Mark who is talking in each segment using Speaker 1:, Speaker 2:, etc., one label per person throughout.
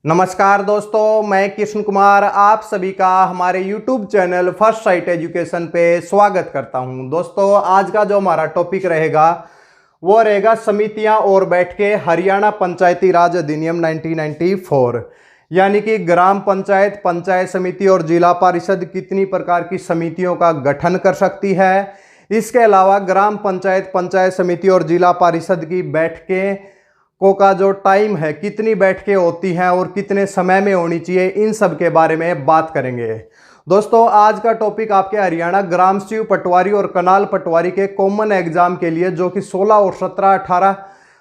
Speaker 1: नमस्कार दोस्तों, मैं कृष्ण कुमार आप सभी का हमारे YouTube channel first sight education पे स्वागत करता हूं। दोस्तों, आज का जो हमारा टॉपिक रहेगा वो रहेगा समितियां और बैठकें हरियाणा पंचायती राज अधिनियम 1994, यानी कि ग्राम पंचायत, पंचायत समिति और जिला परिषद कितनी प्रकार की समितियों का गठन कर सकती है। इसके अलावा ग्राम पंचायत, पंचायत समिति और जिला परिषद की बैठकें का जो टाइम है, कितनी बैठकें होती हैं और कितने समय में होनी चाहिए, इन सब के बारे में बात करेंगे। दोस्तों, आज का टॉपिक आपके हरियाणा ग्राम सचिव पटवारी और कनाल पटवारी के कॉमन एग्जाम के लिए, जो कि 16 और 17-18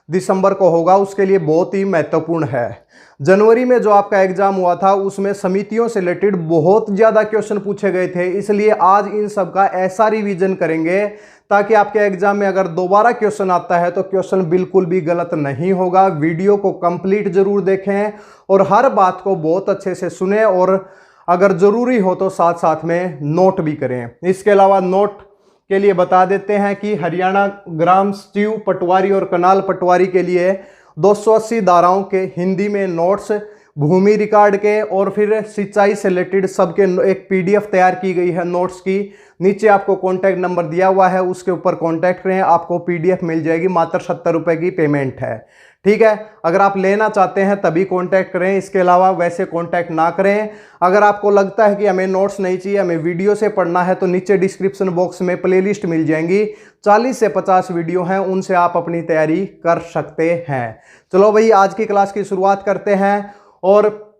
Speaker 1: दिसंबर को होगा, उसके लिए बहुत ही महत्वपूर्ण है। जनवरी में जो आपका एग्जाम हुआ था उसमें समितियों से रिलेटेड बहुत ज़्यादा क्वेश्चन पूछे गए थे, इसलिए आज इन सब का ऐसा रिवीजन करेंगे ताकि आपके एग्जाम में अगर दोबारा क्वेश्चन आता है तो क्वेश्चन बिल्कुल भी गलत नहीं होगा। वीडियो को कंप्लीट जरूर देखें और हर बात को बहुत अच्छे से सुने और अगर जरूरी हो तो साथ साथ में नोट भी करें। इसके अलावा नोट के लिए बता देते हैं कि हरियाणा ग्राम सचिव पटवारी और कनाल पटवारी के लिए 280 धाराओं के हिंदी में नोट्स, भूमि रिकॉर्ड के और फिर सिंचाई से रिलेटेड सबके एक PDF तैयार की गई है नोट्स की। नीचे आपको कॉन्टैक्ट नंबर दिया हुआ है, उसके ऊपर कॉन्टैक्ट करें, आपको PDF मिल जाएगी। मात्र 70 रुपये की पेमेंट है, ठीक है। अगर आप लेना चाहते हैं तभी कॉन्टैक्ट करें, इसके अलावा वैसे कॉन्टैक्ट ना करें। अगर आपको लगता है कि हमें नोट्स नहीं चाहिए, हमें वीडियो से पढ़ना है, तो नीचे डिस्क्रिप्शन बॉक्स में प्लेलिस्ट मिल जाएंगी। 40 से 50 वीडियो हैं, उनसे आप अपनी तैयारी कर सकते हैं। चलो भाई, आज की क्लास की शुरुआत करते हैं और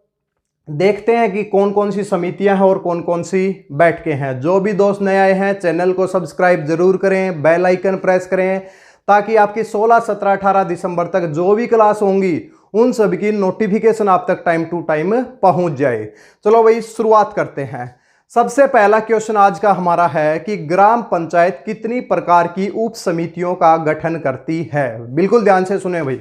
Speaker 1: देखते हैं कि कौन कौन सी समितियां हैं और कौन कौन सी बैठकें हैं। जो भी दोस्त नए आए हैं चैनल को सब्सक्राइब जरूर करें, बेल आइकन प्रेस करें, ताकि आपकी 16, 17, 18 दिसंबर तक जो भी क्लास होंगी उन सभी की नोटिफिकेशन आप तक टाइम टू टाइम पहुंच जाए। चलो भाई, शुरुआत करते हैं। सबसे पहला क्वेश्चन आज का हमारा है कि ग्राम पंचायत कितनी प्रकार की उप समितियों का गठन करती है। बिल्कुल ध्यान से सुने भाई,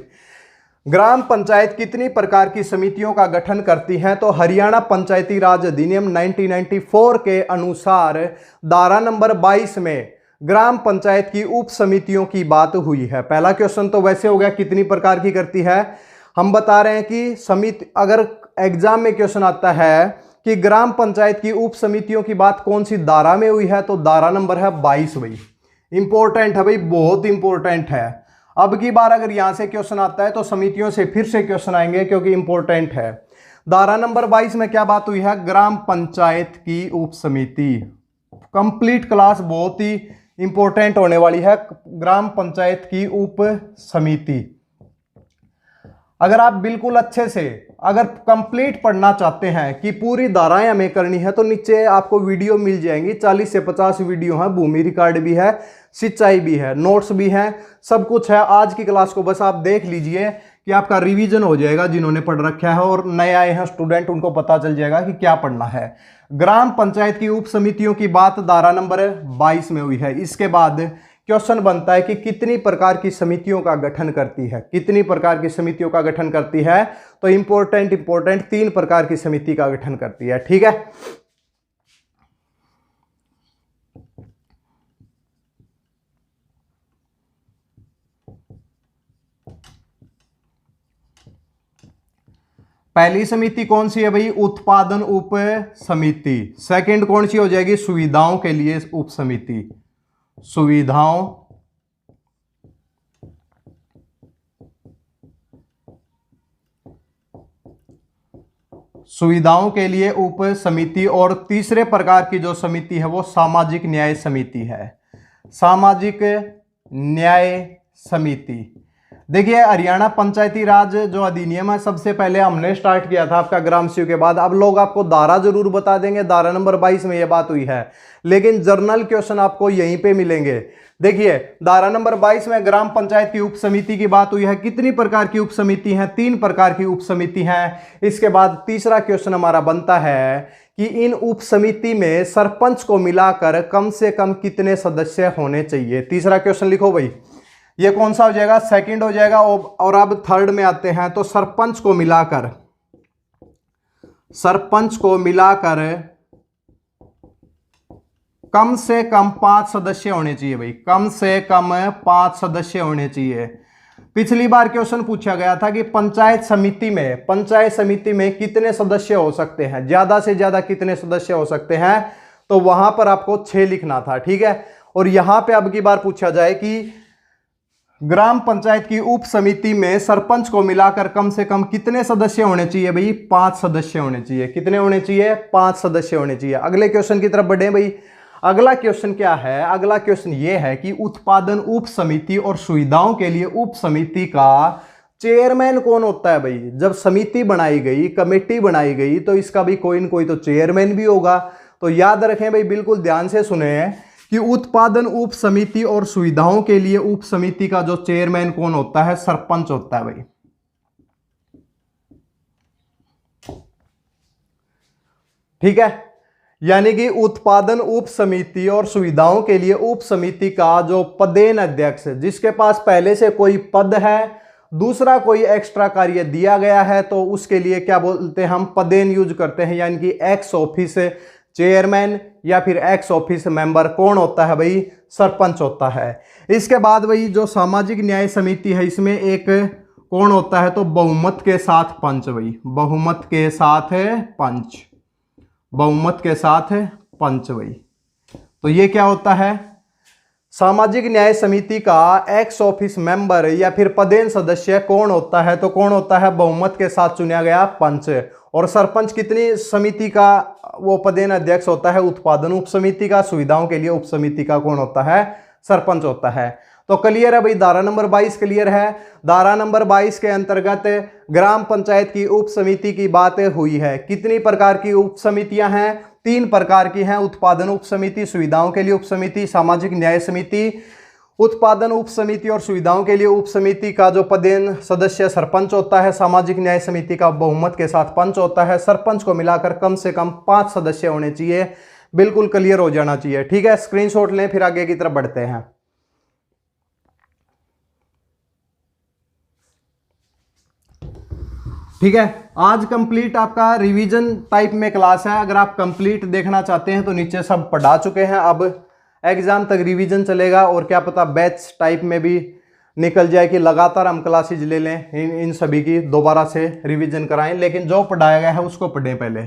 Speaker 1: ग्राम पंचायत कितनी प्रकार की समितियों का गठन करती है। तो हरियाणा पंचायती राज अधिनियम 1994 के अनुसार धारा नंबर 22 में ग्राम पंचायत की उप समितियों की बात हुई है। पहला क्वेश्चन तो वैसे हो गया, कितनी प्रकार की करती है। हम बता रहे हैं कि समिति, अगर एग्जाम में क्वेश्चन आता है कि ग्राम पंचायत की उप समितियों की बात कौन सी धारा में हुई है, तो धारा नंबर है 22 भाई। इंपॉर्टेंट है भाई, बहुत इंपॉर्टेंट है। अब की बार अगर यहां से क्वेश्चन आता है तो समितियों से फिर से क्वेश्चन आएंगे, क्योंकि इंपॉर्टेंट है। धारा नंबर 22 में क्या बात हुई है, ग्राम पंचायत की उप समिति। कंप्लीट क्लास बहुत ही इंपॉर्टेंट होने वाली है। ग्राम पंचायत की उप समिति अगर आप बिल्कुल अच्छे से अगर कंप्लीट पढ़ना चाहते हैं कि पूरी धाराएं हमें करनी है, तो नीचे आपको वीडियो मिल जाएंगी। 40 से 50 वीडियो हैं, भूमि रिकॉर्ड भी है, सिंचाई भी है, नोट्स भी हैं, सब कुछ है। आज की क्लास को बस आप देख लीजिए कि आपका रिवीजन हो जाएगा। जिन्होंने पढ़ रखा है और नए आए हैं स्टूडेंट, उनको पता चल जाएगा कि क्या पढ़ना है। ग्राम पंचायत की उप समितियों की बात धारा नंबर 22 में हुई है। इसके बाद क्वेश्चन बनता है कि कितनी प्रकार की समितियों का गठन करती है। कितनी प्रकार की समितियों का गठन करती है, तो इंपॉर्टेंट 3 प्रकार की समिति का गठन करती है, ठीक है। पहली समिति कौन सी है भाई, उत्पादन उप समिति। सेकंड कौन सी हो जाएगी, सुविधाओं के लिए उप समिति। सुविधाओं के लिए उप समिति। और तीसरे प्रकार की जो समिति है वो सामाजिक न्याय समिति है। सामाजिक न्याय समिति। देखिए, हरियाणा पंचायती राज जो अधिनियम है, सबसे पहले हमने स्टार्ट किया था आपका ग्राम सचिव के बाद। अब लोग आपको धारा जरूर बता देंगे, धारा नंबर 22 में यह बात हुई है, लेकिन जर्नल क्वेश्चन आपको यहीं पे मिलेंगे। देखिए, धारा नंबर 22 में ग्राम पंचायत की उप समिति की बात हुई है। कितनी प्रकार की उप समिति हैं, 3 प्रकार की उप समिति हैं। इसके बाद तीसरा क्वेश्चन हमारा बनता है कि इन उप समिति में सरपंच को मिलाकर कम से कम कितने सदस्य होने चाहिए। तीसरा क्वेश्चन लिखो भाई, ये कौन सा हो जाएगा, सेकंड हो जाएगा। और अब थर्ड में आते हैं, तो सरपंच को मिलाकर कम से कम 5 सदस्य होने चाहिए भाई। कम से कम 5 सदस्य होने चाहिए। पिछली बार क्वेश्चन पूछा गया था कि पंचायत समिति में कितने सदस्य हो सकते हैं, ज्यादा से ज्यादा कितने सदस्य हो सकते हैं, तो वहां पर आपको 6 लिखना था। ठीक है, और यहां पे अब की बार पूछा जाए कि ग्राम पंचायत की उप समिति में सरपंच को मिलाकर कम से कम कितने सदस्य होने चाहिए भाई, 5 सदस्य होने चाहिए। कितने होने चाहिए, 5 सदस्य होने चाहिए। अगले क्वेश्चन की तरफ बढ़े भाई। अगला क्वेश्चन क्या है, अगला क्वेश्चन ये है कि उत्पादन उप समिति और सुविधाओं के लिए उप समिति का चेयरमैन कौन होता है भाई। जब समिति बनाई गई, कमेटी बनाई गई, तो इसका भी कोई न कोई तो चेयरमैन भी होगा। तो याद रखें भाई, बिल्कुल ध्यान से सुने कि उत्पादन उप समिति और सुविधाओं के लिए उप समिति का जो चेयरमैन कौन होता है, सरपंच होता है भाई। ठीक है, यानी कि उत्पादन उप समिति और सुविधाओं के लिए उप समिति का जो पदेन अध्यक्ष, जिसके पास पहले से कोई पद है, दूसरा कोई एक्स्ट्रा कार्य दिया गया है, तो उसके लिए क्या बोलते हैं, हम पदेन यूज करते हैं। यानी कि एक्स ऑफिस चेयरमैन या फिर एक्स ऑफिस मेंबर कौन होता है भाई, सरपंच होता है। इसके बाद भाई जो सामाजिक न्याय समिति है, इसमें एक कौन होता है, तो बहुमत के साथ पंच भाई, बहुमत के साथ पंच, बहुमत के साथ पंच भाई। तो ये क्या होता है, सामाजिक न्याय समिति का एक्स ऑफिस मेंबर या फिर पदेन सदस्य कौन होता है, तो कौन होता है, बहुमत के साथ चुना गया पंच। और सरपंच कितनी समिति का वो पदेन अध्यक्ष होता है, उत्पादन उप समिति का, सुविधाओं के लिए उप समिति का कौन होता है, सरपंच होता है। तो क्लियर है भाई, धारा नंबर 22 क्लियर है। धारा नंबर 22 के अंतर्गत ग्राम पंचायत की उप समिति की बात हुई है। कितनी प्रकार की उप समितियां हैं, 3 प्रकार की हैं। उत्पादन उप समिति, सुविधाओं के लिए उप समिति, सामाजिक न्याय समिति। उत्पादन उप समिति और सुविधाओं के लिए उप समिति का जो पदेन सदस्य सरपंच होता है, सामाजिक न्याय समिति का बहुमत के साथ पंच होता है। सरपंच को मिलाकर कम से कम 5 सदस्य होने चाहिए। बिल्कुल क्लियर हो जाना चाहिए। ठीक है, स्क्रीनशॉट लें, फिर आगे की तरफ बढ़ते हैं। ठीक है, आज कंप्लीट आपका रिवीजन टाइप में क्लास है। अगर आप कंप्लीट देखना चाहते हैं तो नीचे सब पढ़ा चुके हैं। अब एग्जाम तक रिवीजन चलेगा, और क्या पता बैच टाइप में भी निकल जाए कि लगातार हम क्लासेज ले लें, इन सभी की दोबारा से रिवीजन कराएं। लेकिन जो पढ़ाया गया है उसको पढ़ें पहले।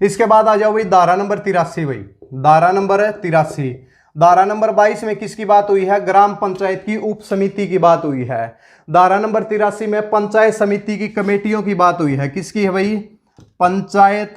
Speaker 1: इसके बाद आ जाओ भाई धारा नंबर 83 भाई, धारा नंबर 83। धारा नंबर 22 में किसकी बात हुई है, ग्राम पंचायत की उप समिति की बात हुई है। धारा नंबर 83 में पंचायत समिति की कमेटियों की बात हुई है। किसकी है भाई, पंचायत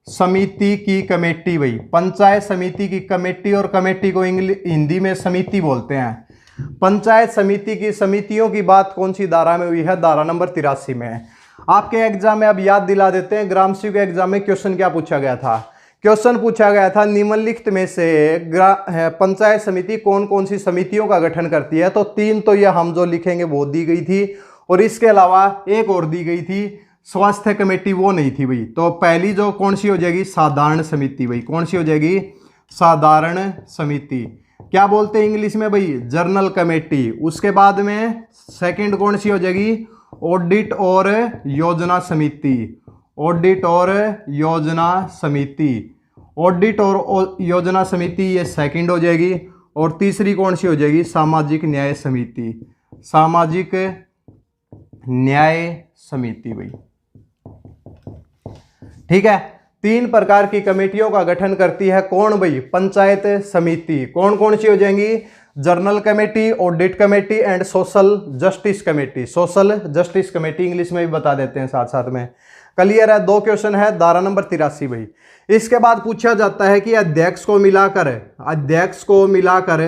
Speaker 1: समिति की कमेटी भाई, पंचायत समिति की कमेटी। और कमेटी को हिंदी में समिति बोलते हैं। पंचायत समिति की समितियों की बात कौन सी धारा में हुई है, धारा नंबर 83 में। आपके एग्जाम में अब याद दिला देते हैं, ग्राम सेवक के एग्जाम में क्वेश्चन क्या पूछा गया था। क्वेश्चन पूछा गया था निम्नलिखित में से पंचायत समिति कौन कौन सी समितियों का गठन करती है। तो 3 तो ये हम जो लिखेंगे वो दी गई थी, और इसके अलावा एक और दी गई थी स्वास्थ्य कमेटी, वो नहीं थी भाई। तो पहली जो कौन सी हो जाएगी, साधारण समिति भाई। कौन सी हो जाएगी, साधारण समिति। क्या बोलते हैं इंग्लिश में भाई, जर्नल कमेटी। उसके बाद में सेकंड कौन सी हो जाएगी, ऑडिट और योजना समिति, ऑडिट और योजना समिति। ऑडिट और योजना समिति ये सेकंड हो जाएगी। और तीसरी कौन सी हो जाएगी, सामाजिक न्याय समिति, सामाजिक न्याय समिति भाई। ठीक है, 3 प्रकार की कमेटियों का गठन करती है कौन भाई, पंचायत समिति। कौन कौन सी हो जाएंगी, journal committee, audit committee and social justice committee. Social justice committee English में भी बता देते हैं साथ साथ में। क्लियर है, 2 क्वेश्चन है धारा नंबर 83 भाई। इसके बाद पूछा जाता है कि अध्यक्ष को मिलाकर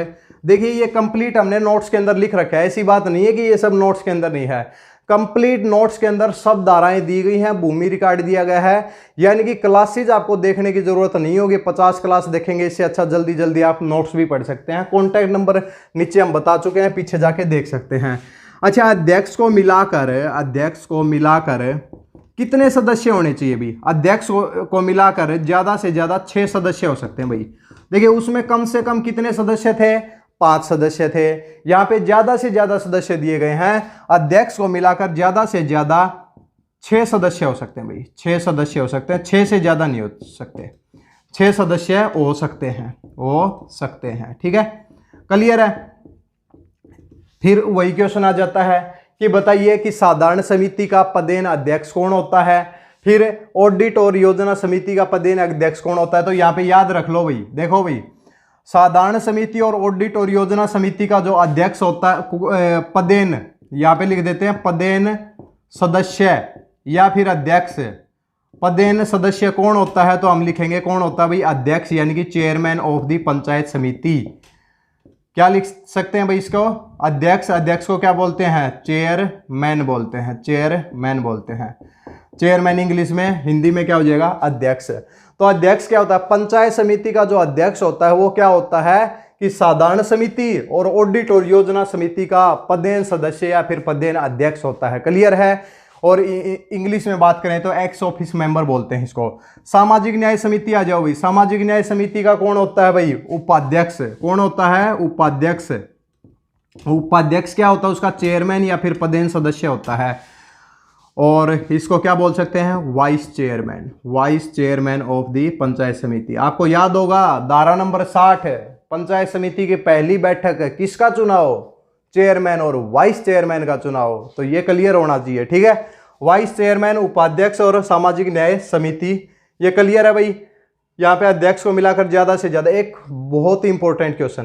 Speaker 1: देखिए ये कंप्लीट हमने नोट्स के अंदर लिख रखा है। ऐसी बात नहीं है कि ये सब नोट्स के अंदर नहीं है, कंप्लीट नोट्स के अंदर सब धाराएं दी गई हैं, भूमि रिकॉर्ड दिया गया है। यानी कि क्लासेज आपको देखने की जरूरत नहीं होगी, 50 क्लास देखेंगे, इससे अच्छा जल्दी जल्दी आप नोट्स भी पढ़ सकते हैं। कॉन्टैक्ट नंबर नीचे हम बता चुके हैं, पीछे जाके देख सकते हैं। अच्छा, अध्यक्ष को मिलाकर कितने सदस्य होने चाहिए भी, अध्यक्ष को मिलाकर ज्यादा से ज्यादा 6 सदस्य हो सकते हैं भाई। देखिए उसमें कम से कम कितने सदस्य थे, 5 सदस्य थे। यहाँ पे ज्यादा से ज्यादा सदस्य दिए गए हैं, अध्यक्ष को मिलाकर ज्यादा से ज्यादा 6 सदस्य हो सकते हैं भाई, 6 सदस्य हो सकते हैं, 6 से ज्यादा नहीं हो सकते, 6 सदस्य हो सकते हैं, ठीक है, क्लियर है। फिर वही क्वेश्चन आ जाता है कि बताइए कि साधारण समिति का पदेन अध्यक्ष कौन होता है, फिर ऑडिट और योजना समिति का पदेन अध्यक्ष कौन होता है। तो यहाँ पे याद रख लो भाई, देखो भाई, साधारण समिति और ऑडिट और योजना समिति का जो अध्यक्ष होता है पदेन, यहाँ पे लिख देते हैं पदेन सदस्य या फिर अध्यक्ष। पदेन सदस्य कौन होता है, तो हम लिखेंगे कौन होता है भाई, अध्यक्ष, यानी कि चेयरमैन ऑफ द पंचायत समिति। क्या लिख सकते हैं भाई इसको, अध्यक्ष। अध्यक्ष को क्या बोलते हैं, चेयरमैन बोलते हैं, चेयरमैन बोलते हैं। चेयरमैन इंग्लिश में, हिंदी में क्या हो जाएगा, अध्यक्ष। तो अध्यक्ष क्या होता है, पंचायत समिति का जो अध्यक्ष होता है वो क्या होता है कि साधारण समिति और ऑडिट और योजना समिति का पदेन सदस्य या फिर पदेन अध्यक्ष होता है। क्लियर है। और इंग्लिश में बात करें तो एक्स ऑफिस मेंबर बोलते हैं इसको। सामाजिक न्याय समिति आ जाओ भाई, सामाजिक न्याय समिति का कौन होता है भाई, उपाध्यक्ष। कौन होता है, उपाध्यक्ष। उपाध्यक्ष क्या होता है, उसका चेयरमैन या फिर पदेन सदस्य होता है। और इसको क्या बोल सकते हैं, vice chairman, vice chairman of the panchayat समिति। आपको याद होगा धारा नंबर 60 पंचायत समिति की पहली बैठक किसका चुनाव, चेयरमैन और वाइस चेयरमैन का चुनाव। तो ये क्लियर होना चाहिए, ठीक है। वाइस चेयरमैन, उपाध्यक्ष और सामाजिक न्याय समिति, ये क्लियर है भाई। यहाँ पे अध्यक्ष को मिलाकर ज्यादा से ज्यादा। एक बहुत ही इंपॉर्टेंट क्वेश्चन,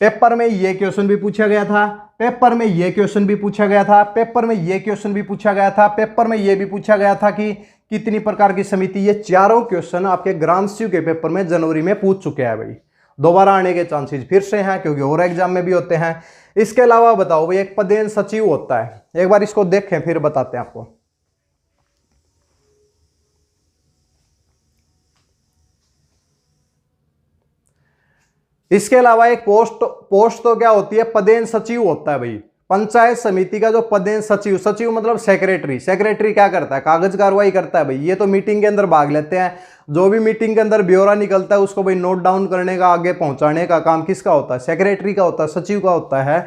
Speaker 1: पेपर में ये क्वेश्चन भी पूछा गया था, पेपर में ये क्वेश्चन भी पूछा गया था, पेपर में ये क्वेश्चन भी पूछा गया था, पेपर में ये भी पूछा गया था कि कितनी प्रकार की समिति। ये चारों क्वेश्चन आपके ग्राम सचिव के पेपर में जनवरी में पूछ चुके हैं भाई। दोबारा आने के चांसेस फिर से हैं क्योंकि और एग्जाम में भी होते हैं। इसके अलावा बताओ भाई, एक पदेन सचिव होता है, एक बार इसको देखें फिर बताते हैं आपको। इसके अलावा एक पोस्ट तो क्या होती है, पदेन सचिव होता है भाई। पंचायत समिति का जो पदेन सचिव, सचिव मतलब सेक्रेटरी, सेक्रेटरी क्या करता है, कागज कार्रवाई करता है भाई। ये तो मीटिंग के अंदर भाग लेते हैं, जो भी मीटिंग के अंदर ब्यौरा निकलता है उसको भाई नोट डाउन करने का, आगे पहुंचाने का काम किसका होता है, सेक्रेटरी का होता है, सचिव का होता है।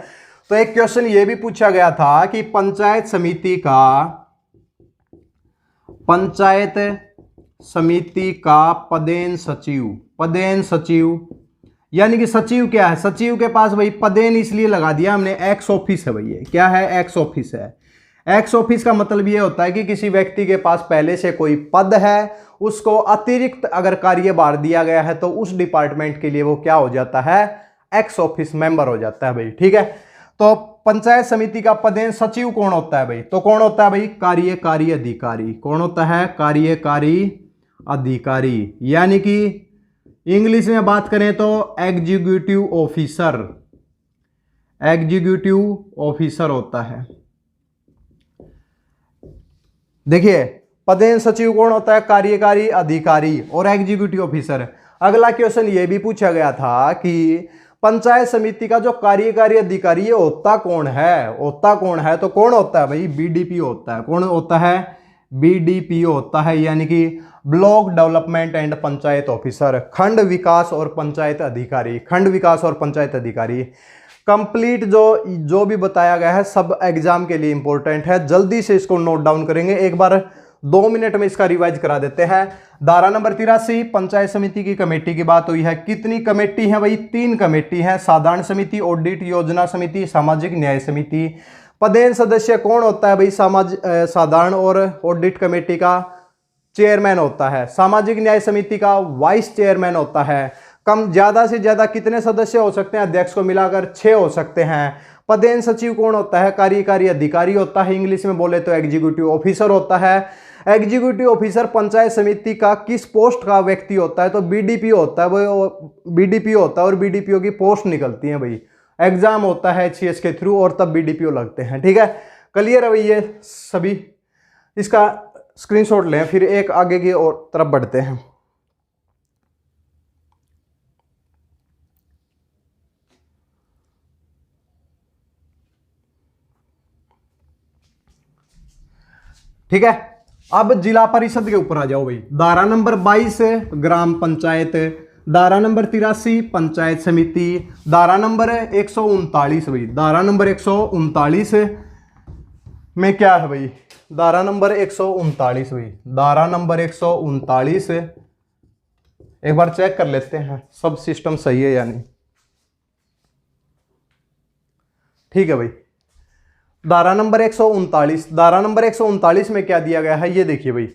Speaker 1: तो एक क्वेश्चन ये भी पूछा गया था कि पंचायत समिति का पदेन सचिव, पदेन सचिव यानी कि सचिव क्या है, सचिव के पास भाई पदेन इसलिए लगा दिया हमने, एक्स ऑफिस है भाई। ये क्या है, एक्स ऑफिस है। एक्स ऑफिस का मतलब ये होता है कि किसी व्यक्ति के पास पहले से कोई पद है, उसको अतिरिक्त अगर कार्यभार दिया गया है तो उस डिपार्टमेंट के लिए वो क्या हो जाता है, एक्स ऑफिस मेंबर हो जाता है भाई, ठीक है। तो पंचायत समिति का पदेन सचिव कौन होता है भाई, तो कौन होता है भाई, कार्यकारी अधिकारी। कौन होता है, कार्यकारी अधिकारी, यानी कि इंग्लिश में बात करें तो एग्जीक्यूटिव ऑफिसर, एग्जीक्यूटिव ऑफिसर होता है। देखिए पदेन सचिव कौन होता है, कार्यकारी अधिकारी और एग्जीक्यूटिव ऑफिसर। अगला क्वेश्चन ये भी पूछा गया था कि पंचायत समिति का जो कार्यकारी अधिकारी ये होता कौन है, होता कौन है, तो कौन होता है भाई, बीडीपीओ होता है। कौन होता है, बीडीपीओ होता है, यानी कि block development and panchayat officer, खंड विकास और पंचायत अधिकारी, खंड विकास और पंचायत अधिकारी। कंप्लीट जो भी बताया गया है सब एग्जाम के लिए इंपॉर्टेंट है, जल्दी से इसको नोट डाउन करेंगे। एक बार 2 मिनट में इसका रिवाइज करा देते हैं। धारा नंबर 83 पंचायत समिति की कमेटी की बात हुई है। कितनी कमेटी है भाई, 3 कमेटी है, साधारण समिति, ऑडिट योजना समिति, सामाजिक न्याय समिति। पदेन सदस्य कौन होता है भाई, साधारण और ऑडिट कमेटी का चेयरमैन होता है, सामाजिक न्याय समिति का वाइस चेयरमैन होता है। कम ज्यादा से ज्यादा कितने सदस्य हो सकते हैं, अध्यक्ष को मिलाकर 6 हो सकते हैं। पदेन सचिव कौन होता है, कार्यकारी अधिकारी होता है, इंग्लिश में बोले तो एग्जीक्यूटिव ऑफिसर होता है। एग्जीक्यूटिव ऑफिसर पंचायत समिति का किस पोस्ट का व्यक्ति होता है, तो बीडीपीओ होता है, वो बीडीपीओ होता है और बीडीपीओ की पोस्ट निकलती है भाई, एग्जाम होता है एचसीएस के थ्रू और तब बीडीपीओ लगते हैं, ठीक है। क्लियर है भाई ये सभी, इसका स्क्रीनशॉट लें, फिर एक आगे की ओर तरफ बढ़ते हैं। ठीक है, अब जिला परिषद के ऊपर आ जाओ भाई। धारा नंबर 22 ग्राम पंचायत, धारा नंबर 83 पंचायत समिति, धारा नंबर 139 भाई, धारा नंबर 139 में क्या है भाई, धारा नंबर 139 भाई, धारा नंबर 139 एक बार चेक कर लेते हैं सब सिस्टम सही है या नहीं। ठीक है भाई, धारा नंबर 139, धारा नंबर 139 में क्या दिया गया है, ये देखिए भाई,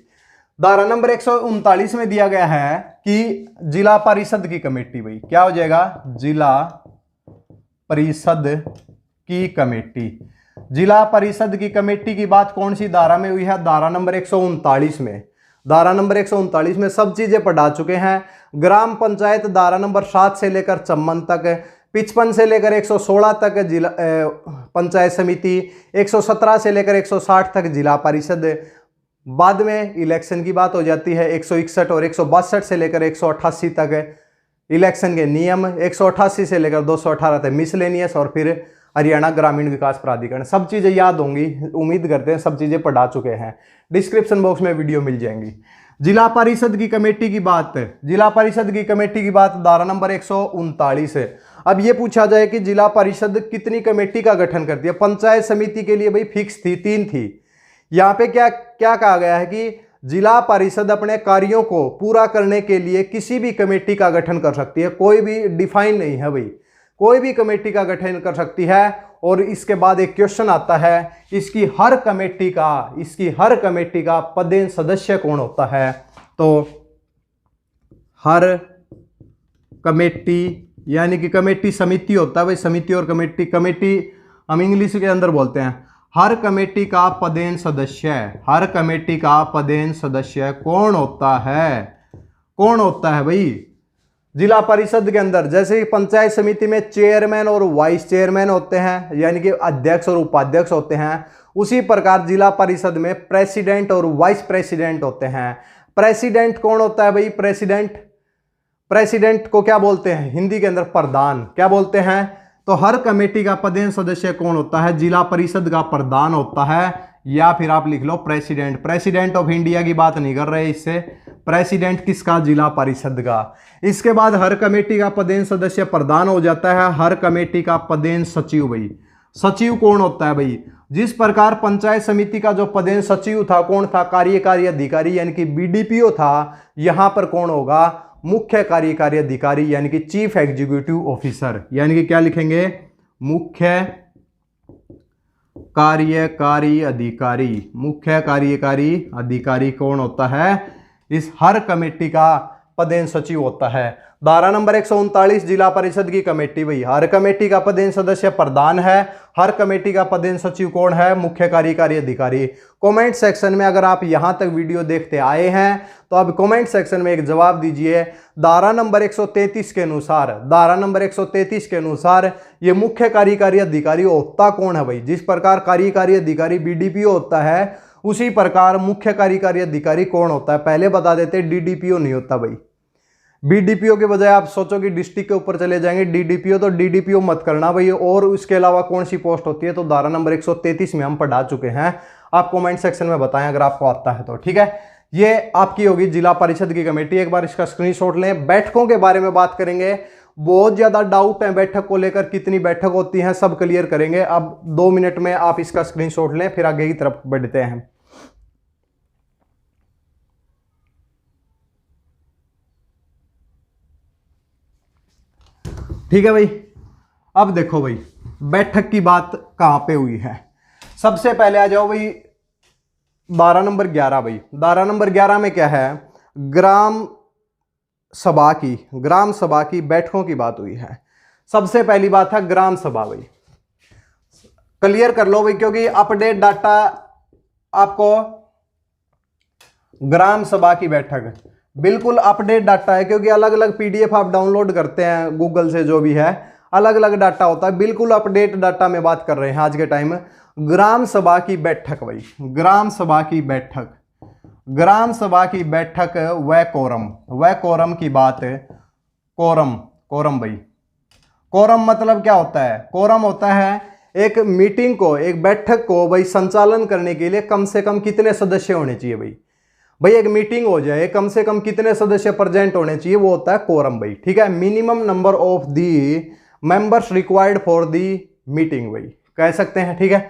Speaker 1: धारा नंबर 139 में दिया गया है कि जिला परिषद की कमेटी, भाई क्या हो जाएगा, जिला परिषद की कमेटी। जिला परिषद की कमेटी की बात कौन सी धारा में हुई है, धारा नंबर 139 में। धारा नंबर 139 में सब चीजें पढ़ा चुके हैं। ग्राम पंचायत धारा नंबर 7 से लेकर 54 तक, 55 से लेकर 116 तक जिला पंचायत समिति, 117 से लेकर 160 तक जिला परिषद। बाद में इलेक्शन की बात हो जाती है, 161 और 162 से लेकर 188 तक इलेक्शन के नियम, 188 से लेकर 218 तक मिसलेनियस, और फिर हरियाणा ग्रामीण विकास प्राधिकरण। सब चीज़ें याद होंगी, उम्मीद करते हैं सब चीज़ें पढ़ा चुके हैं। डिस्क्रिप्शन बॉक्स में वीडियो मिल जाएंगी। जिला परिषद की कमेटी की बात, जिला परिषद की कमेटी की बात धारा नंबर 139 है। अब ये पूछा जाए कि जिला परिषद कितनी कमेटी का गठन करती है। पंचायत समिति के लिए भाई फिक्स थी, 3 थी। यहाँ पे क्या क्या कहा गया है कि जिला परिषद अपने कार्यों को पूरा करने के लिए किसी भी कमेटी का गठन कर सकती है, कोई भी डिफाइन नहीं है भाई, कोई भी कमेटी का गठन कर सकती है। और इसके बाद एक क्वेश्चन आता है, इसकी हर कमेटी का पदेन सदस्य कौन होता है। तो हर कमेटी यानी कि कमेटी समिति होता है भाई, समिति और कमेटी हम इंग्लिश के अंदर बोलते हैं। हर कमेटी का पदेन सदस्य, हर कमेटी का पदेन सदस्य कौन होता है भाई जिला परिषद के अंदर। जैसे कि पंचायत समिति में चेयरमैन और वाइस चेयरमैन होते हैं, यानी कि अध्यक्ष और उपाध्यक्ष होते हैं, उसी प्रकार जिला परिषद में प्रेसिडेंट और वाइस प्रेसिडेंट होते हैं। प्रेसिडेंट कौन होता है भाई, प्रेसिडेंट को क्या बोलते हैं हिंदी के अंदर, प्रधान। क्या बोलते हैं, तो हर कमेटी का पदेन सदस्य कौन होता है, जिला परिषद का प्रधान होता है, या फिर आप लिख लो प्रेसिडेंट ऑफ इंडिया की बात नहीं कर रहे इससे, प्रेसिडेंट किसका, जिला परिषद का। इसके बाद हर कमेटी का पदेन सदस्य प्रधान हो जाता है, हर कमेटी का पदेन सचिव। भाई सचिव कौन होता है भाई, जिस प्रकार पंचायत समिति का जो पदेन सचिव था कौन था, कार्यकारी अधिकारी यानी कि बीडीपीओ था। यहां पर कौन होगा, मुख्य कार्यकारी अधिकारी यानी कि चीफ एग्जीक्यूटिव ऑफिसर, यानी कि क्या लिखेंगे, मुख्य कार्यकारी अधिकारी। मुख्य कार्यकारी अधिकारी कौन होता है, इस हर कमेटी का पदेन सचिव होता है। धारा नंबर 139 जिला परिषद की कमेटी, भाई हर कमेटी का पदेन सदस्य प्रधान है, हर कमेटी का पदेन सचिव कौन है, मुख्य कार्यकारी अधिकारी। कमेंट सेक्शन में अगर आप यहां तक वीडियो देखते आए हैं तो अब कमेंट सेक्शन में एक जवाब दीजिए। धारा नंबर 133 के अनुसार, धारा नंबर 133 के अनुसार ये मुख्य कार्यकारी अधिकारी होता कौन है भाई। जिस प्रकार कार्यकारी अधिकारी बीडीपीओ होता है, उसी प्रकार मुख्य कार्यकारी अधिकारी कौन होता है, पहले बता देते, डीडीपीओ नहीं होता भाई। बीडीपीओ के बजाय आप सोचो कि डिस्ट्रिक्ट के ऊपर चले जाएंगे डीडीपीओ, तो डीडीपीओ मत करना भाई। और उसके अलावा कौन सी पोस्ट होती है, तो धारा नंबर 133 में हम पढ़ा चुके हैं। आप कमेंट सेक्शन में बताएं अगर आपको आता है तो, ठीक है। ये आपकी होगी जिला परिषद की कमेटी, एक बार इसका स्क्रीनशॉट लें। बैठकों के बारे में बात करेंगे, बहुत ज्यादा डाउट है बैठक को लेकर, कितनी बैठक होती है सब क्लियर करेंगे। अब 2 मिनट में आप इसका स्क्रीनशॉट लें, फिर आगे की तरफ बढ़ते हैं। ठीक है भाई, अब देखो भाई बैठक की बात कहां पे हुई है। सबसे पहले आ जाओ भाई धारा नंबर 11। भाई धारा नंबर 11 में क्या है, ग्राम सभा की बैठकों की बात हुई है। सबसे पहली बात है ग्राम सभा, भाई क्लियर कर लो भाई, क्योंकि अपडेट डाटा आपको ग्राम सभा की बैठक बिल्कुल अपडेट डाटा है, क्योंकि अलग अलग पीडीएफ आप डाउनलोड करते हैं गूगल से, जो भी है अलग अलग डाटा होता है। बिल्कुल अपडेट डाटा में बात कर रहे हैं आज के टाइम। ग्राम सभा की बैठक, भाई ग्राम सभा की बैठक, ग्राम सभा की बैठक व कोरम की बात है। कोरम भाई, कोरम मतलब क्या होता है, कोरम होता है एक मीटिंग को, एक बैठक को भाई संचालन करने के लिए कम से कम कितने सदस्य होने चाहिए। भाई एक मीटिंग हो जाए, कम से कम कितने सदस्य प्रेजेंट होने चाहिए, वो होता है कोरम भाई, ठीक है। Minimum number of the members required for the meeting, भाई कह सकते हैं, ठीक है।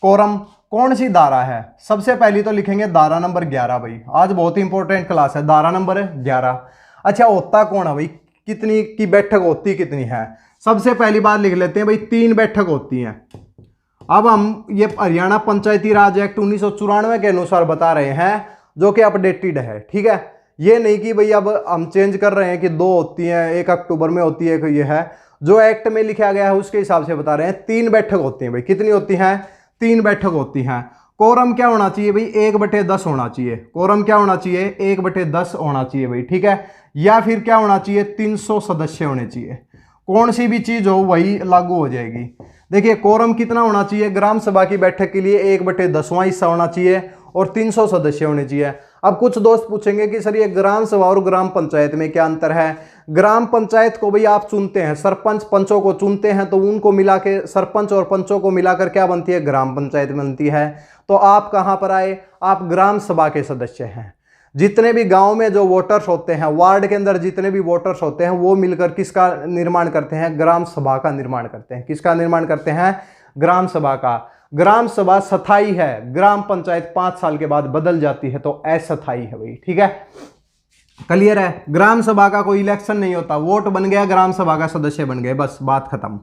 Speaker 1: कोरम कौन सी धारा है, सबसे पहली तो लिखेंगे धारा नंबर 11। भाई आज बहुत इंपॉर्टेंट क्लास है, धारा नंबर 11। अच्छा होता कौन है भाई, कितनी की बैठक होती कितनी है। सबसे पहली बात लिख लेते हैं भाई, 3 बैठक होती हैं। अब हम ये हरियाणा पंचायती राज एक्ट 1994 के अनुसार बता रहे हैं, जो कि अपडेटेड है। ठीक है, ये नहीं कि भाई अब हम चेंज कर रहे हैं कि 2 होती हैं, 1 अक्टूबर में होती है, ये है जो एक्ट में लिखा गया है उसके हिसाब से बता रहे हैं। 3 बैठक होती हैं भाई। कितनी होती हैं? 3 बैठक होती हैं। कोरम क्या होना चाहिए भाई? 1/10 होना चाहिए। कोरम क्या होना चाहिए? 1/10 होना चाहिए भाई। ठीक है, या फिर क्या होना चाहिए? 300 सदस्य होने चाहिए। कौन सी भी चीज हो वही लागू हो जाएगी। देखिए, कोरम कितना होना चाहिए? ग्राम सभा की बैठक के लिए 1/10वां हिस्सा होना चाहिए और 300 सदस्य होने चाहिए। अब कुछ दोस्त पूछेंगे कि सर ये ग्राम सभा और ग्राम पंचायत में क्या अंतर है? ग्राम पंचायत को भाई आप चुनते हैं, सरपंच पंचों को चुनते हैं, तो उनको मिला के सरपंच और पंचों को मिलाकर क्या बनती है? ग्राम पंचायत बनती है। तो आप कहां पर आए? आप ग्राम सभा के सदस्य हैं। जितने भी गांव में जो वोटर्स होते हैं, वार्ड के अंदर जितने भी वोटर्स होते हैं, वो मिलकर किसका निर्माण करते हैं? ग्राम सभा का निर्माण करते हैं। किसका निर्माण करते हैं? ग्राम सभा का। ग्राम सभा स्थायी है, ग्राम पंचायत 5 साल के बाद बदल जाती है, तो अस्थायी है भाई। ठीक है, क्लियर है? ग्राम सभा का कोई इलेक्शन नहीं होता, वोट बन गया, ग्राम सभा का सदस्य बन गए, बस बात खत्म।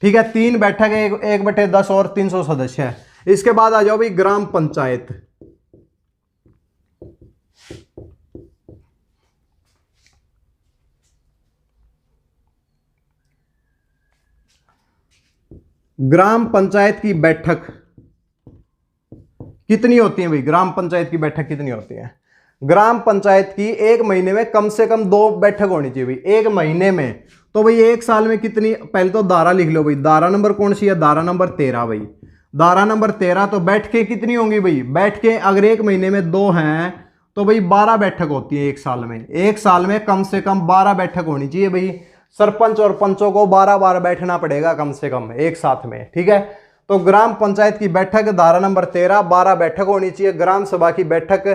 Speaker 1: ठीक है, 3 बैठक है, 1/10 और 300 सदस्य है। इसके बाद आ जाओ भाई ग्राम पंचायत। ग्राम पंचायत की बैठक कितनी होती है भाई? ग्राम पंचायत की बैठक कितनी होती है? ग्राम पंचायत की 1 महीने में कम से कम 2 बैठक होनी चाहिए भाई। 1 महीने में, तो भाई 1 साल में कितनी? पहले तो धारा लिख लो भाई। धारा नंबर कौन सी है? धारा नंबर 13 भाई। धारा नंबर 13। तो बैठ के कितनी होंगी भाई? बैठ के अगर 1 महीने में 2 हैं तो भाई 12 बैठक होती है 1 साल में। 1 साल में कम से कम 12 बैठक होनी चाहिए भाई। सरपंच और पंचों को 12 बार बैठना पड़ेगा कम से कम एक साथ में। ठीक है, तो ग्राम पंचायत की बैठक धारा नंबर 13, 12 बैठक होनी चाहिए। ग्राम सभा की बैठक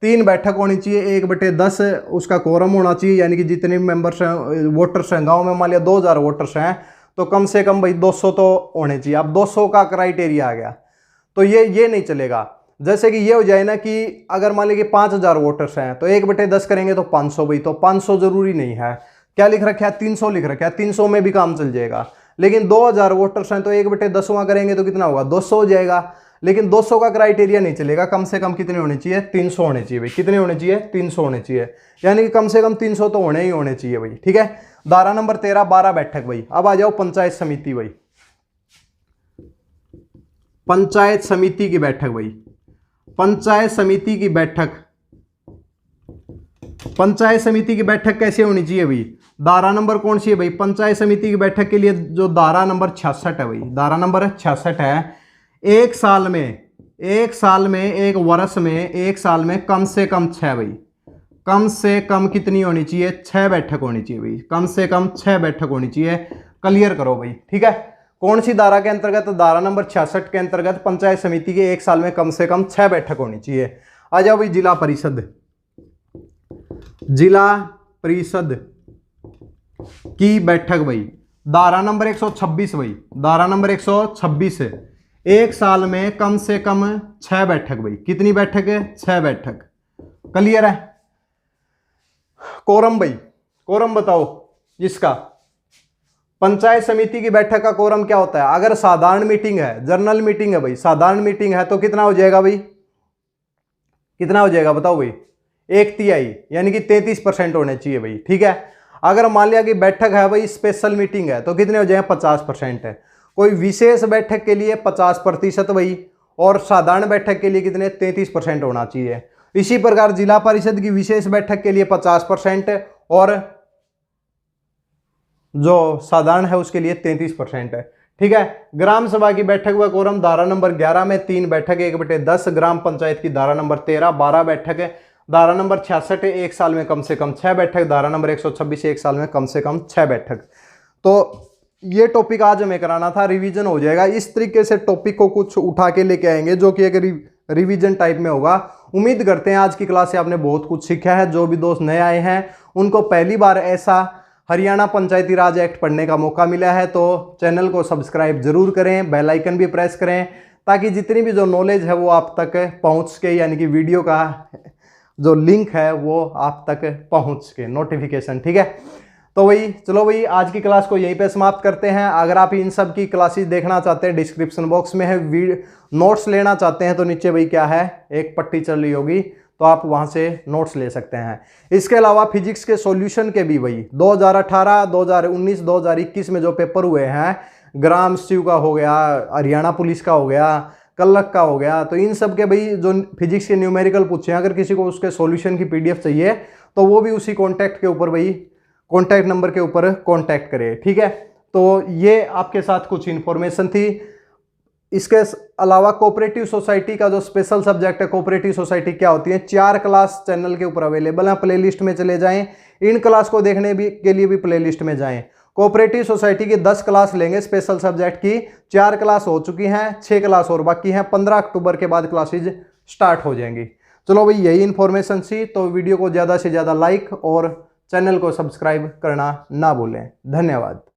Speaker 1: 3 बैठक होनी चाहिए, 1/10 उसका कोरम होना चाहिए, यानी कि जितने मेंबर्स हैं, वोटर्स हैं गांव में, मान लिया 2000 वोटर्स हैं, तो कम से कम भाई 200 तो होने चाहिए। अब 200 का क्राइटेरिया आ गया, तो ये नहीं चलेगा। जैसे कि ये हो जाए ना कि अगर मान लीजिए 5000 वोटर्स हैं तो 1/10 करेंगे तो 500 भाई। तो 500 जरूरी नहीं है, क्या लिख रखा है? 300 लिख रखा है। 300 में भी काम चल जाएगा। लेकिन 2000 वोटर्स हैं तो 1/10वां करेंगे तो कितना होगा? 200 हो जाएगा। लेकिन 200 का क्राइटेरिया नहीं चलेगा, कम से कम कितने होने चाहिए? 300 होने चाहिए भाई। कितने होने चाहिए? 300 होने चाहिए, यानी कि कम से कम 300 तो होने ही होने चाहिए भाई। ठीक है, धारा नंबर 13, 12 बैठक भाई। अब आ जाओ पंचायत समिति भाई। पंचायत समिति की बैठक भाई। पंचायत समिति की बैठक, पंचायत समिति की बैठक कैसे होनी चाहिए भाई? धारा नंबर कौन सी है भाई? पंचायत समिति की बैठक के लिए जो धारा नंबर 66 है भाई, धारा नंबर 66 है। 1 साल में, 1 साल में, 1 वर्ष में, 1 साल में कम से कम 6 भाई। कम से कम कितनी होनी चाहिए? 6 बैठक होनी चाहिए भाई। कम से कम 6 बैठक होनी चाहिए। क्लियर करो भाई। ठीक है, कौन सी धारा के अंतर्गत? धारा नंबर 66 के अंतर्गत पंचायत समिति के 1 साल में कम से कम 6 बैठक होनी चाहिए। आ जाओ भाई जिला परिषद। जिला परिषद की बैठक भाई, धारा नंबर 126 भाई। धारा नंबर 126 है। 1 साल में कम से कम 6 बैठक भाई। कितनी बैठक है? 6 बैठक। क्लियर है? कोरम भाई, कोरम बताओ इसका। पंचायत समिति की बैठक का कोरम क्या होता है? अगर साधारण मीटिंग है, जनरल मीटिंग है भाई, साधारण मीटिंग है तो कितना हो जाएगा भाई? कितना हो जाएगा बताओ भाई? 1/3 यानी कि 33% होने चाहिए भाई। ठीक है, अगर मान लिया कि बैठक है भाई, स्पेशल मीटिंग है, तो कितने हो जाएंगे? 50% है। कोई विशेष बैठक के लिए 50% भाई, और साधारण बैठक के लिए कितने? 33% होना चाहिए। इसी प्रकार जिला परिषद की विशेष बैठक के लिए 50% और जो साधारण है उसके लिए 33% है। ठीक है, ग्राम सभा की बैठक व कोरम धारा नंबर 11 में 3 बैठक 1/10। ग्राम पंचायत की धारा नंबर 13, 12 बैठक है। धारा नंबर 66 1 साल में कम से कम 6 बैठक। धारा नंबर 126 1 साल में कम से कम 6 बैठक। तो ये टॉपिक आज हमें कराना था, रिवीजन हो जाएगा। इस तरीके से टॉपिक को कुछ उठा के लेके आएंगे जो कि एक रिवीजन टाइप में होगा। उम्मीद करते हैं आज की क्लास से आपने बहुत कुछ सीखा है। जो भी दोस्त नए आए हैं उनको पहली बार ऐसा हरियाणा पंचायती राज एक्ट पढ़ने का मौका मिला है तो चैनल को सब्सक्राइब जरूर करें, बेल आइकन भी प्रेस करें, ताकि जितनी भी जो नॉलेज है वो आप तक पहुंच सके, यानी कि वीडियो का जो लिंक है वो आप तक पहुंच सके, नोटिफिकेशन। ठीक है, तो वही चलो भाई आज की क्लास को यहीं पे समाप्त करते हैं। अगर आप इन सब की क्लासेस देखना चाहते हैं डिस्क्रिप्शन बॉक्स में है, नोट्स लेना चाहते हैं तो नीचे भाई क्या है एक पट्टी चल रही होगी, तो आप वहां से नोट्स ले सकते हैं। इसके अलावा फिजिक्स के सॉल्यूशन के भी भाई 2018, 2019, 2021 में जो पेपर हुए हैं, ग्राम स्टीव का हो गया, हरियाणा पुलिस का हो गया, कल्लक का हो गया, तो इन सब के भाई जो फिजिक्स के न्यूमेरिकल पूछे हैं, अगर किसी को उसके सॉल्यूशन की पीडीएफ चाहिए तो वो भी उसी कॉन्टैक्ट के ऊपर भाई कॉन्टैक्ट नंबर के ऊपर कॉन्टैक्ट करे, ठीक है। तो ये आपके साथ कुछ इंफॉर्मेशन थी। इसके अलावा कोऑपरेटिव सोसाइटी का जो स्पेशल सब्जेक्ट है, कोऑपरेटिव सोसाइटी क्या होती है, 4 क्लास चैनल के ऊपर अवेलेबल है, प्लेलिस्ट में चले जाएं, इन क्लास को देखने भी के लिए भी प्लेलिस्ट में जाएं। कोऑपरेटिव सोसाइटी की 10 क्लास लेंगे स्पेशल सब्जेक्ट की, 4 क्लास हो चुकी हैं, 6 क्लास और बाकी हैं, 15 अक्टूबर के बाद क्लासेज स्टार्ट हो जाएंगी। चलो भाई यही इन्फॉर्मेशन थी, तो वीडियो को ज़्यादा से ज़्यादा लाइक और चैनल को सब्सक्राइब करना ना भूलें। धन्यवाद।